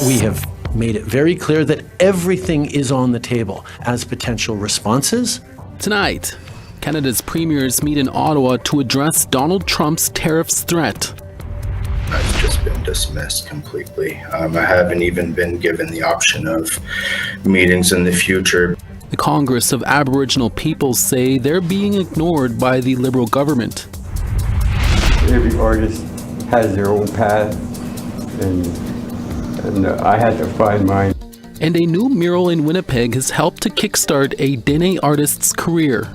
We have made it very clear that everything is on the table as potential responses. Tonight, Canada's premiers meet in Ottawa to address Donald Trump's tariffs threat. I've just been dismissed completely. I haven't even been given the option of meetings in the future. The Congress of Aboriginal Peoples say they're being ignored by the Liberal government. Every artist has their own path, and I had to find mine. And a new mural in Winnipeg has helped to kickstart a Dene artist's career.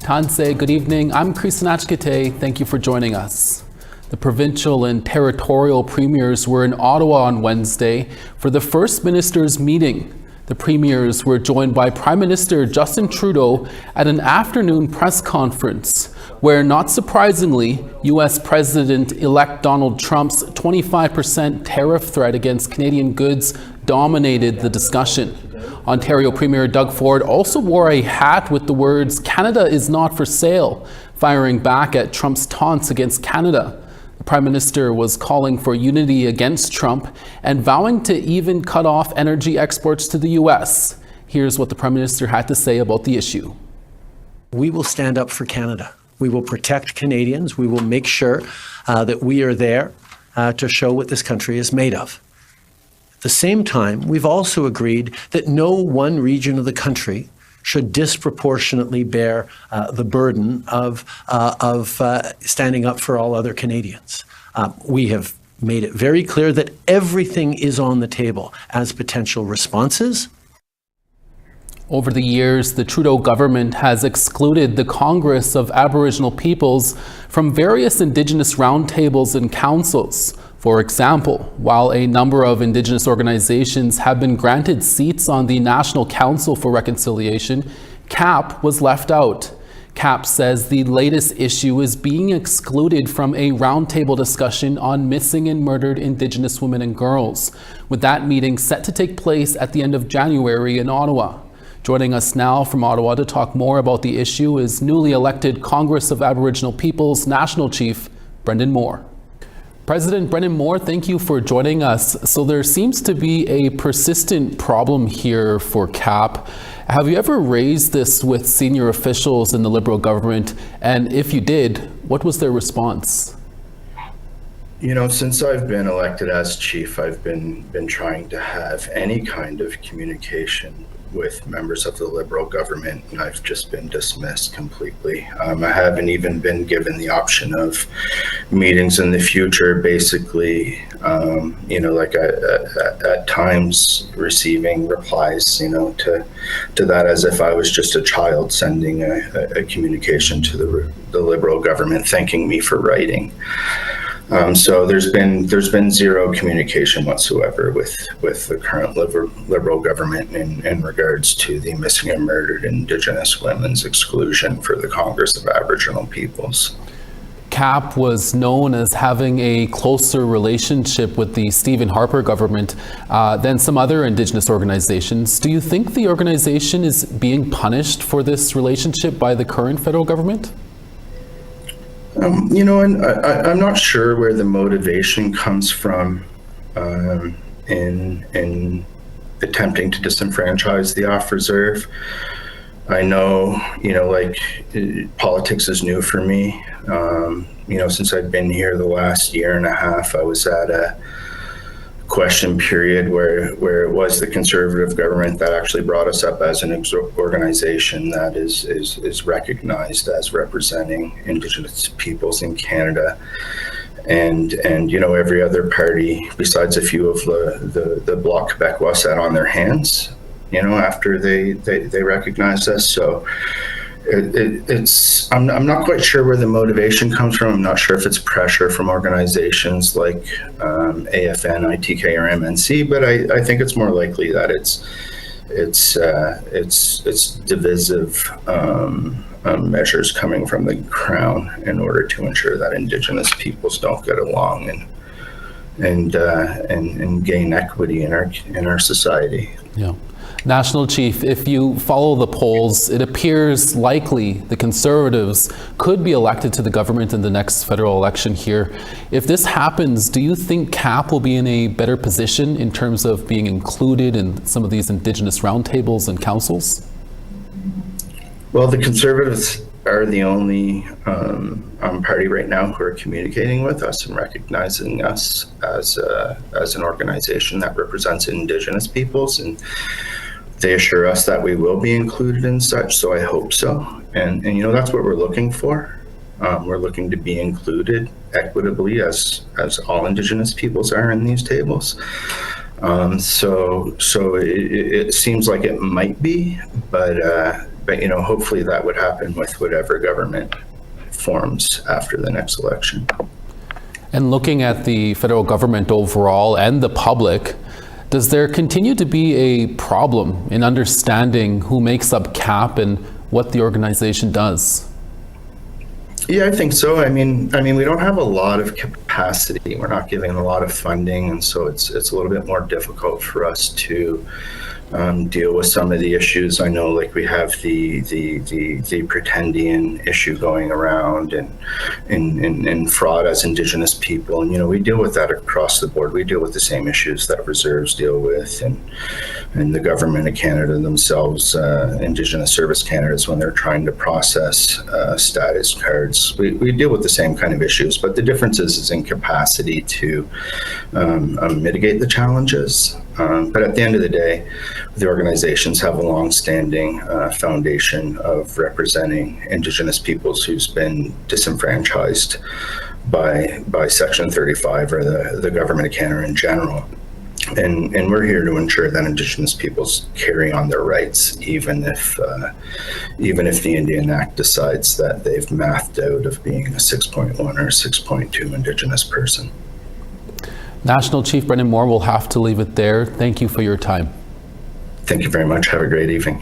Tanse, good evening. I'm Chris Nachkite. Thank you for joining us. The provincial and territorial premiers were in Ottawa on Wednesday for the First Minister's meeting. The premiers were joined by Prime Minister Justin Trudeau at an afternoon press conference where, not surprisingly, U.S. President-elect Donald Trump's 25% tariff threat against Canadian goods dominated the discussion. Ontario Premier Doug Ford also wore a hat with the words "Canada is not for sale," firing back at Trump's taunts against Canada. The Prime Minister was calling for unity against Trump and vowing to even cut off energy exports to the U.S. Here's what the Prime Minister had to say about the issue. We will stand up for Canada. We will protect Canadians. We will make sure that we are there to show what this country is made of. At the same time, we've also agreed that no one region of the country should disproportionately bear the burden of standing up for all other Canadians. We have made it very clear that everything is on the table as potential responses. Over the years, the Trudeau government has excluded the Congress of Aboriginal Peoples from various Indigenous roundtables and councils. For example, while a number of Indigenous organizations have been granted seats on the National Council for Reconciliation, CAP was left out. CAP says the latest issue is being excluded from a roundtable discussion on missing and murdered Indigenous women and girls, with that meeting set to take place at the end of January in Ottawa. Joining us now from Ottawa to talk more about the issue is newly elected Congress of Aboriginal Peoples National Chief Brendan Moore. President Brendan Moore, thank you for joining us. So there seems to be a persistent problem here for CAP. Have you ever raised this with senior officials in the Liberal government? And if you did, what was their response? You know, since I've been elected as chief, I've been trying to have any kind of communication with members of the Liberal government, and I've just been dismissed completely. I haven't even been given the option of meetings in the future. Basically, like at times receiving replies, to that as if I was just a child sending a communication to the Liberal government thanking me for writing. So there's been zero communication whatsoever with the current Liberal government in regards to the missing and murdered Indigenous women's exclusion for the Congress of Aboriginal Peoples. CAP was known as having a closer relationship with the Stephen Harper government than some other Indigenous organizations. Do you think the organization is being punished for this relationship by the current federal government? And I'm not sure where the motivation comes from in attempting to disenfranchise the off-reserve. I know, politics is new for me. Since I've been here the last year and a half, I was at a question period where it was the Conservative government that actually brought us up as an organization that is recognized as representing Indigenous peoples in Canada, and every other party besides a few of the Bloc Québécois sat on their hands after they recognized us. So I'm not quite sure where the motivation comes from. I'm not sure if it's pressure from organizations like AFN, ITK, or MNC, but I think it's more likely that it's divisive measures coming from the Crown in order to ensure that Indigenous peoples don't get along and gain equity in our society. Yeah. National Chief, if you follow the polls, it appears likely the Conservatives could be elected to the government in the next federal election here. If this happens, do you think CAP will be in a better position in terms of being included in some of these Indigenous roundtables and councils? Well, the Conservatives are the only party right now who are communicating with us and recognizing us as an organization that represents Indigenous peoples, and they assure us that we will be included in such. So I hope so, and you know, that's what we're looking for. We're looking to be included equitably as all Indigenous peoples are in these tables. So it seems like it might be, but you know, hopefully that would happen with whatever government forms after the next election. And looking at the federal government overall and the public, does there continue to be a problem in understanding who makes up CAP and what the organization does? Yeah, I think so. I mean, we don't have a lot of capacity. We're not giving a lot of funding, and so it's a little bit more difficult for us to deal with some of the issues. I know, like, we have the pretendian issue going around, and fraud as Indigenous people, and you know, we deal with that across the board. We deal with the same issues that reserves deal with, and the government of Canada themselves, Indigenous Service Canadians, when they're trying to process status cards. We deal with the same kind of issues, but the difference is in capacity to mitigate the challenges. But at the end of the day, the organizations have a long-standing foundation of representing Indigenous peoples who's been disenfranchised by Section 35 or the government of Canada in general. And we're here to ensure that Indigenous peoples carry on their rights, even if the Indian Act decides that they've mathed out of being a 6.1 or 6.2 Indigenous person. National Chief Brendan Moore, will have to leave it there. Thank you for your time. Thank you very much. Have a great evening.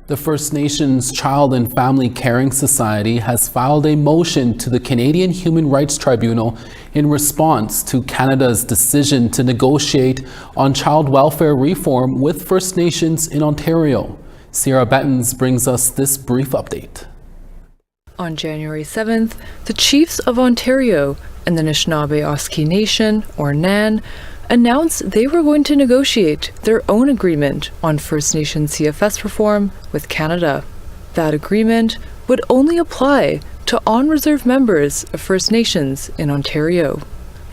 The First Nations Child and Family Caring Society has filed a motion to the Canadian Human Rights Tribunal in response to Canada's decision to negotiate on child welfare reform with First Nations in Ontario. Sierra Bettens brings us this brief update. On January 7th, the Chiefs of Ontario and the Anishinaabe-Oski Nation, or NAN, announced they were going to negotiate their own agreement on First Nation CFS reform with Canada. That agreement would only apply to on-reserve members of First Nations in Ontario.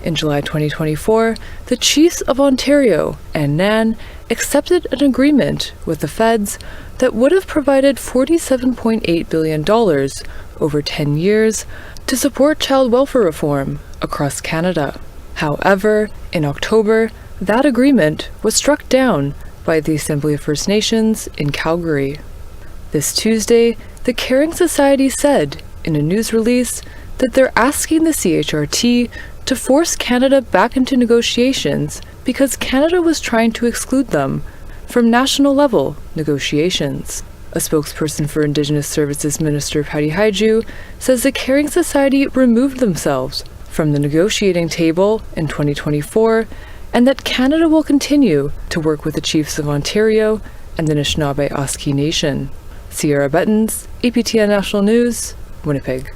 In July 2024, the Chiefs of Ontario and NAN accepted an agreement with the feds that would have provided $47.8 billion over 10 years to support child welfare reform across Canada. However, in October, that agreement was struck down by the Assembly of First Nations in Calgary. This Tuesday, the Caring Society said in a news release that they're asking the CHRT to force Canada back into negotiations because Canada was trying to exclude them from national level negotiations. A spokesperson for Indigenous Services Minister Patty Haiju says the Caring Society removed themselves from the negotiating table in 2024 and that Canada will continue to work with the Chiefs of Ontario and the Anishinaabe-Oski Nation. Sierra Bettens, APTN National News, Winnipeg.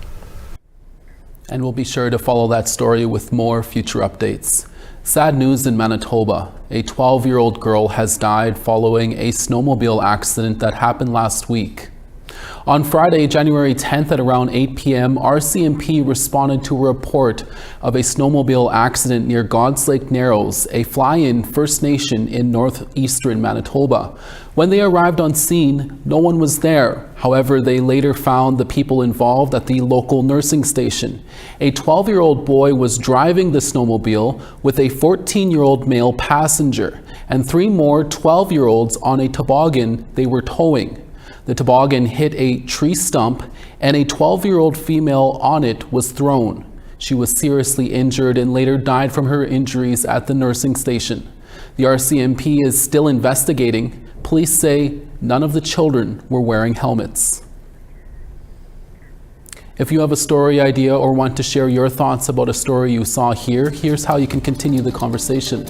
And we'll be sure to follow that story with more future updates. Sad news in Manitoba. A 12-year-old girl has died following a snowmobile accident that happened last week. On Friday, January 10th at around 8 p.m., RCMP responded to a report of a snowmobile accident near God's Lake Narrows, a fly-in First Nation in northeastern Manitoba. When they arrived on scene, no one was there. However, they later found the people involved at the local nursing station. A 12-year-old boy was driving the snowmobile with a 14-year-old male passenger and 3 more 12-year-olds on a toboggan they were towing. The toboggan hit a tree stump and a 12-year-old female on it was thrown. She was seriously injured and later died from her injuries at the nursing station. The RCMP is still investigating. Police say none of the children were wearing helmets. If you have a story idea or want to share your thoughts about a story you saw here, here's how you can continue the conversation.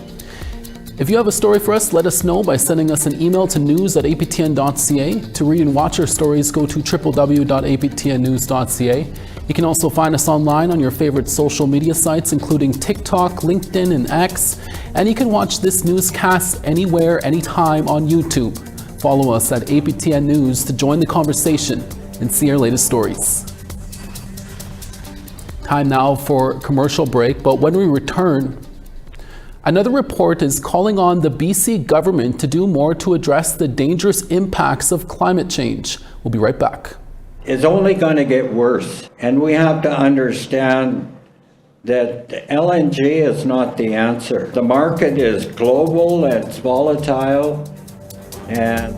If you have a story for us, let us know by sending us an email to news@aptn.ca. To read and watch our stories, go to www.aptnnews.ca. You can also find us online on your favorite social media sites, including TikTok, LinkedIn, and X. And you can watch this newscast anywhere, anytime on YouTube. Follow us at APTN News to join the conversation and see our latest stories. Time now for a commercial break, but when we return, another report is calling on the BC government to do more to address the dangerous impacts of climate change. We'll be right back. It's only going to get worse, and we have to understand that LNG is not the answer. The market is global, it's volatile, and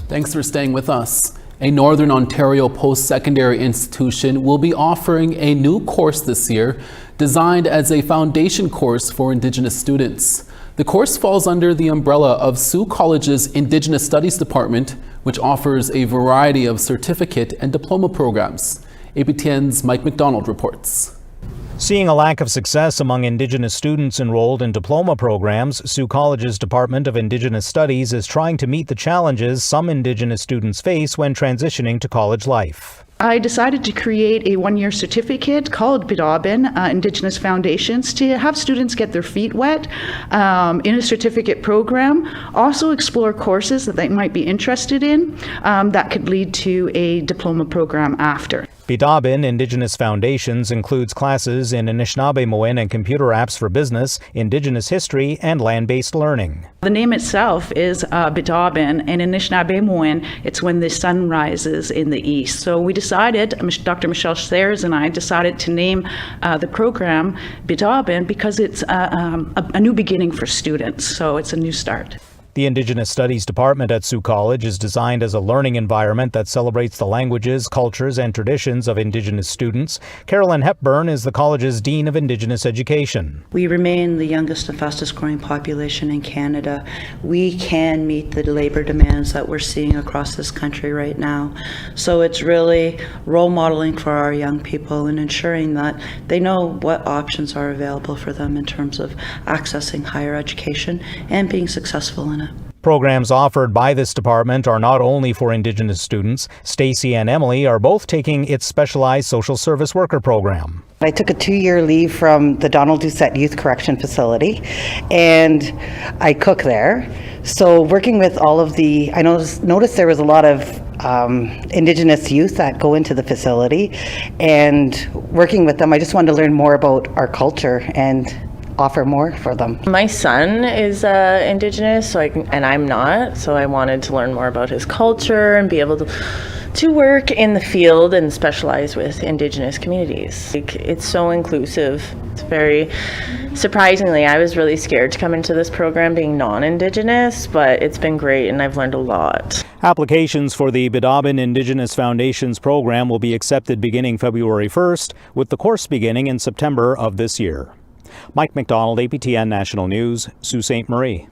Thanks for staying with us. A Northern Ontario post-secondary institution will be offering a new course this year designed as a foundation course for Indigenous students. The course falls under the umbrella of Sault College's Indigenous Studies Department, which offers a variety of certificate and diploma programs. APTN's Mike McDonald reports. Seeing a lack of success among Indigenous students enrolled in diploma programs, Sault College's Department of Indigenous Studies is trying to meet the challenges some Indigenous students face when transitioning to college life. I decided to create a one-year certificate called Bidabin, Indigenous Foundations, to have students get their feet wet in a certificate program, also explore courses that they might be interested in that could lead to a diploma program after. Bidabin Indigenous Foundations includes classes in Anishinaabe-Moin and computer apps for business, Indigenous history, and land-based learning. The name itself is Bidabin, and in Anishinaabe-Moin, it's when the sun rises in the east. So we decided, Dr. Michelle Sayers and I decided to name the program Bidabin because it's a new beginning for students. So it's a new start. The Indigenous Studies Department at Sault College is designed as a learning environment that celebrates the languages, cultures, and traditions of Indigenous students. Carolyn Hepburn is the college's Dean of Indigenous Education. We remain the youngest and fastest growing population in Canada. We can meet the labor demands that we're seeing across this country right now. So it's really role modeling for our young people and ensuring that they know what options are available for them in terms of accessing higher education and being successful in it. Programs offered by this department are not only for Indigenous students. Stacy and Emily are both taking its specialized social service worker program. I took a 2-year leave from the Donald Doucette Youth Correction Facility, and I cook there. So working with all of the, I noticed there was a lot of Indigenous youth that go into the facility, and working with them, I just wanted to learn more about our culture and offer more for them. My son is Indigenous, and I'm not, so I wanted to learn more about his culture and be able to work in the field and specialize with Indigenous communities. It's so inclusive. It's very, surprisingly, I was really scared to come into this program being non-Indigenous, but it's been great and I've learned a lot. Applications for the Bidabin Indigenous Foundations program will be accepted beginning February 1st, with the course beginning in September of this year. Mike McDonald, APTN National News, Sault Ste. Marie.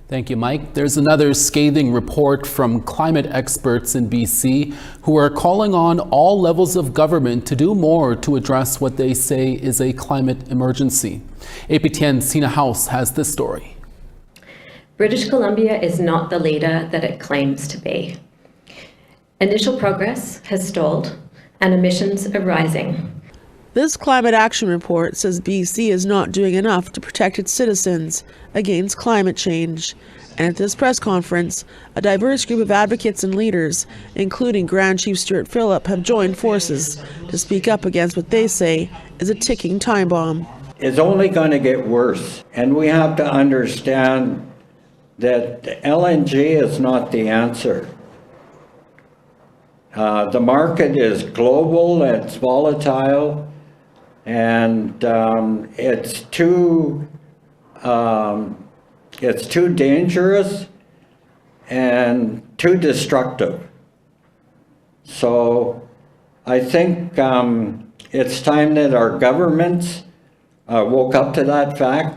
Thank you, Mike. There's another scathing report from climate experts in BC who are calling on all levels of government to do more to address what they say is a climate emergency. APTN's Tina House has this story. British Columbia is not the leader that it claims to be. Initial progress has stalled and emissions are rising. This climate action report says BC is not doing enough to protect its citizens against climate change. And at this press conference, a diverse group of advocates and leaders, including Grand Chief Stuart Phillip, have joined forces to speak up against what they say is a ticking time bomb. It's only going to get worse, and we have to understand that LNG is not the answer. The market is global, it's volatile, and it's too dangerous and too destructive. So I think it's time that our governments woke up to that fact.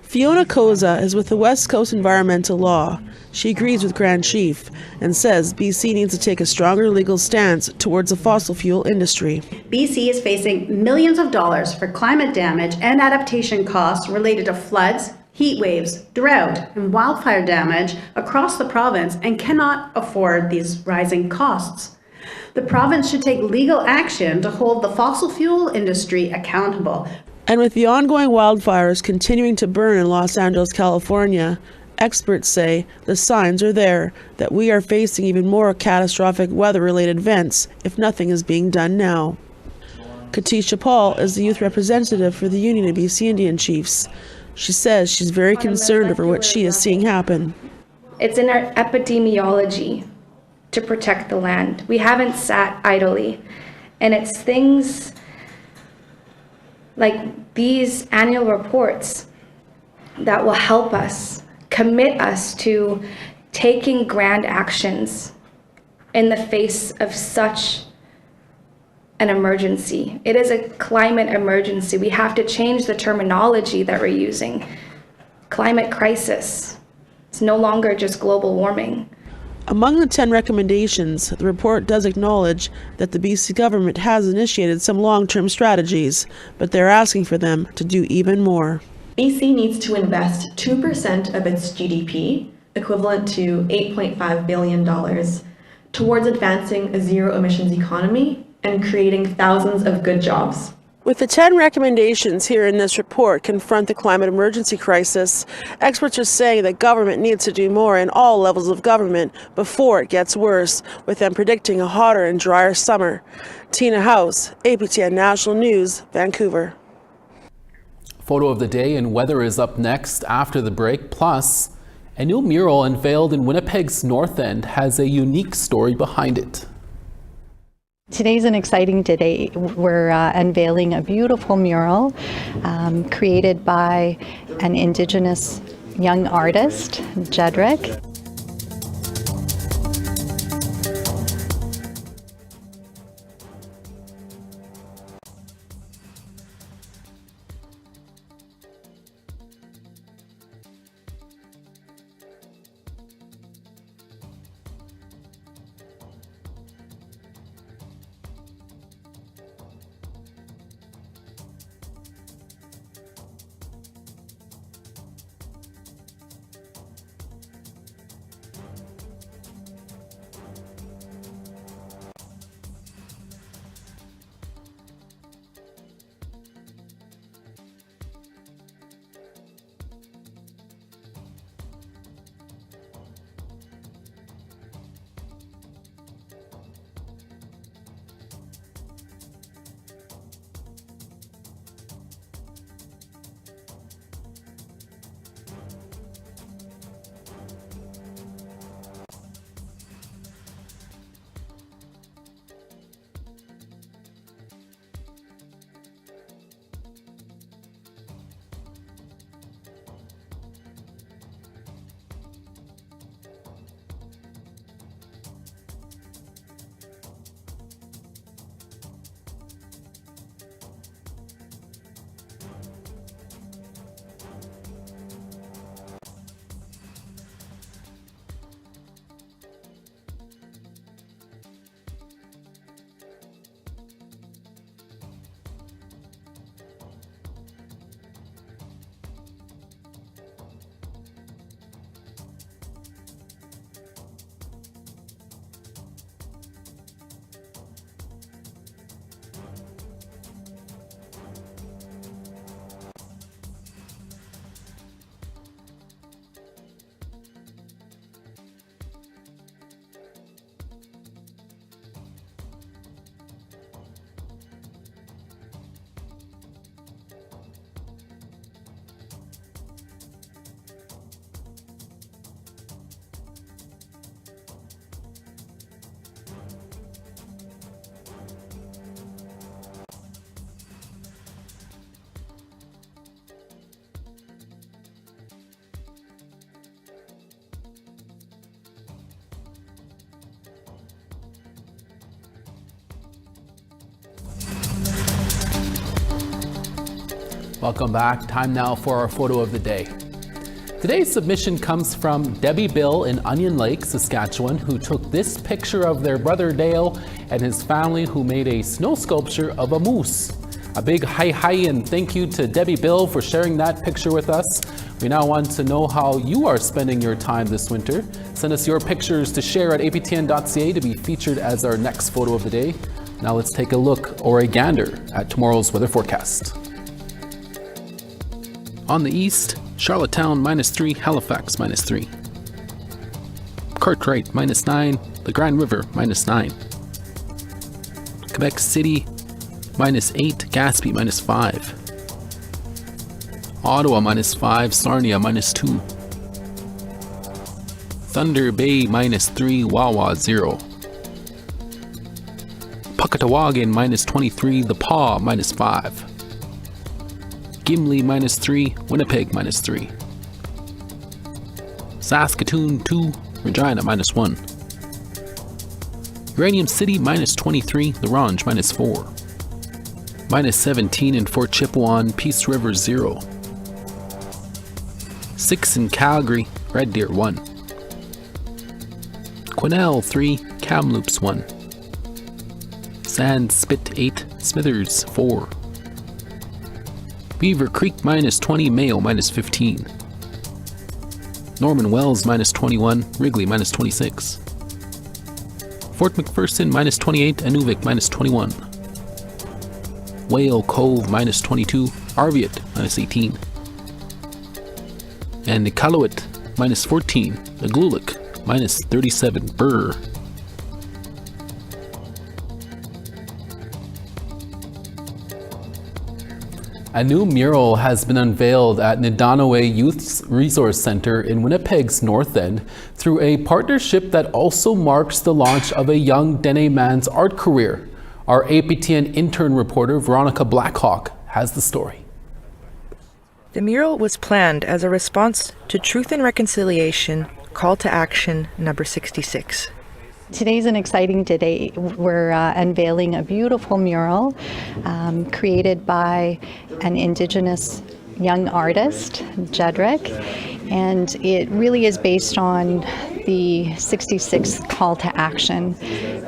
Fiona Koza is with the West Coast Environmental Law. She agrees with Grand Chief and says BC needs to take a stronger legal stance towards the fossil fuel industry. BC is facing millions of dollars for climate damage and adaptation costs related to floods, heat waves, drought, and wildfire damage across the province and cannot afford these rising costs. The province should take legal action to hold the fossil fuel industry accountable. And with the ongoing wildfires continuing to burn in Los Angeles, California, experts say the signs are there that we are facing even more catastrophic weather-related events if nothing is being done now. Katisha Paul is the youth representative for the Union of BC Indian Chiefs. She says she's very concerned over what she is seeing happen. It's in our epidemiology to protect the land. We haven't sat idly, and it's things like these annual reports that will help us, commit us to taking grand actions in the face of such an emergency. It is a climate emergency. We have to change the terminology that we're using. Climate crisis. It's no longer just global warming. Among the 10 recommendations, the report does acknowledge that the BC government has initiated some long-term strategies, but they're asking for them to do even more. BC needs to invest 2% of its GDP, equivalent to $8.5 billion, towards advancing a zero-emissions economy and creating thousands of good jobs. With the 10 recommendations here in this report confront the climate emergency crisis, experts are saying that government needs to do more in all levels of government before it gets worse, with them predicting a hotter and drier summer. Tina House, APTN National News, Vancouver. Photo of the day and weather is up next after the break. Plus, a new mural unveiled in Winnipeg's North End has a unique story behind it. Today's an exciting day. We're unveiling a beautiful mural created by an Indigenous young artist, Jedrick. Welcome back. Time now for our photo of the day. Today's submission comes from Debbie Bill in Onion Lake, Saskatchewan, who took this picture of their brother Dale and his family, who made a snow sculpture of a moose. A big hi and thank you to Debbie Bill for sharing that picture with us. We now want to know how you are spending your time this winter. Send us your pictures to share at aptn.ca to be featured as our next photo of the day. Now let's take a look or a gander at tomorrow's weather forecast. On the east, Charlottetown -3, Halifax -3. Cartwright -9, the Grand River -9. Quebec City -8, Gaspé -5. Ottawa -5, Sarnia -2. Thunder Bay -3, Wawa 0. Puckatawagan -23, The Paw -5. Gimli -3, Winnipeg -3. Saskatoon 2, Regina -1. Uranium City -23, La Ronge -4. -17 in Fort Chipewyan, Peace River 0. 6 in Calgary, Red Deer 1. Quesnel 3, Kamloops 1. Sand Spit 8, Smithers 4. Beaver Creek -20, Mayo -15. Norman Wells -21, Wrigley -26. Fort McPherson -28, Inuvik -21. Whale Cove -22, Arviat -18. And Iqaluit -14, Iqaluit -37, Burr. A new mural has been unveiled at Nidanoe Youth Resource Center in Winnipeg's North End through a partnership that also marks the launch of a young Dene man's art career. Our APTN intern reporter Veronica Blackhawk has the story. The mural was planned as a response to Truth and Reconciliation Call to Action number 66. Today's an exciting day. We're unveiling a beautiful mural created by an Indigenous young artist, Jedrick, and it really is based on the 66th call to action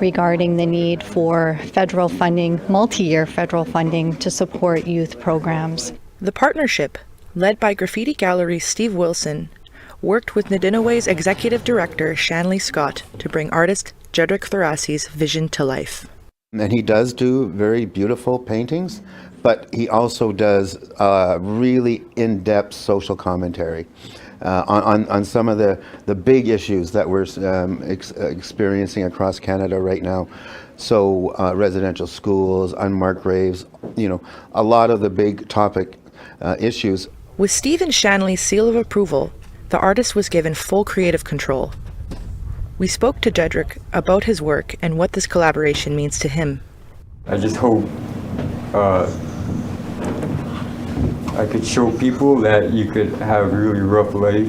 regarding the need for federal funding, multi-year federal funding to support youth programs. The partnership, led by graffiti gallery Steve Wilson, worked with Nidinoe's executive director Shanley Scott to bring artist Jedrick Thorasi's vision to life. And he does do very beautiful paintings, but he also does really in-depth social commentary on some of the big issues that we're experiencing across Canada right now. So residential schools, unmarked graves, you know, a lot of the big topic issues. With Steve and Shanley's seal of approval, the artist was given full creative control. We spoke to Jedrick about his work and what this collaboration means to him. I just hope I could show people that you could have a really rough life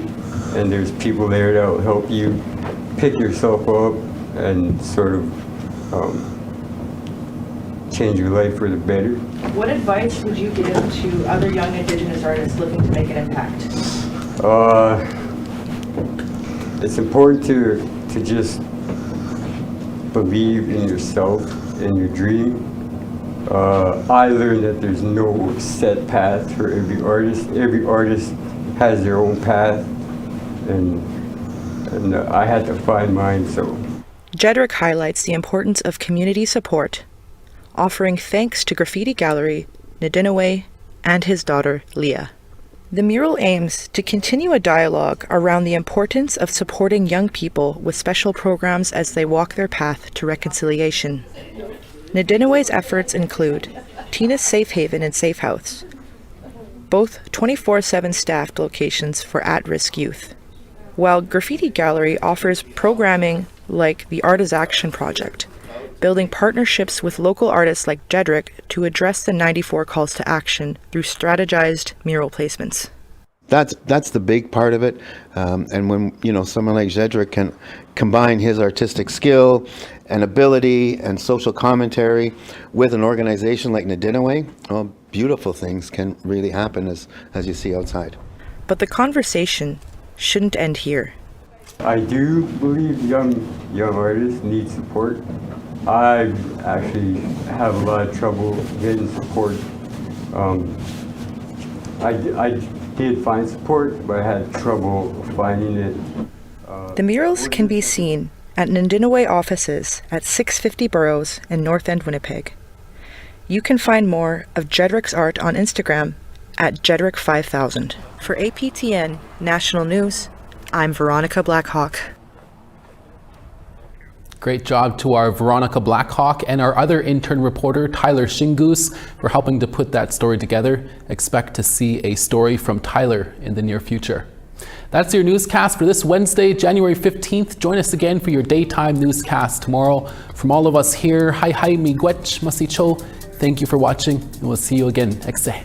and there's people there that will help you pick yourself up and sort of change your life for the better. What advice would you give to other young Indigenous artists looking to make an impact? It's important to just believe in yourself and your dream. I learned that there's no set path for every artist. Every artist has their own path, and I had to find mine. So Jedrick highlights the importance of community support, offering thanks to graffiti gallery Nidinoe and his daughter Leah. The mural aims to continue a dialogue around the importance of supporting young people with special programs as they walk their path to reconciliation. Nidinoe's efforts include Tina's Safe Haven and Safe House, both 24/7 staffed locations for at-risk youth, while Graffiti Gallery offers programming like the Art is Action Project, building partnerships with local artists like Jedrick to address the 94 calls to action through strategized mural placements. That's the big part of it, and when someone like Jedrick can combine his artistic skill and ability and social commentary with an organization like Nidinoe, well, beautiful things can really happen as you see outside. But the conversation shouldn't end here. I do believe young artists need support. I actually have a lot of trouble getting support. I did find support, but I had trouble finding it. The murals can be seen at Nidinoe offices at 650 Burroughs in North End, Winnipeg. You can find more of Jedrick's art on Instagram at Jedrick5000. For APTN National News, I'm Veronica Blackhawk. Great job to our Veronica Blackhawk and our other intern reporter, Tyler Shingoose, for helping to put that story together. Expect to see a story from Tyler in the near future. That's your newscast for this Wednesday, January 15th. Join us again for your daytime newscast tomorrow. From all of us here, hi miigwech masicho. Thank you for watching, and we'll see you again next day.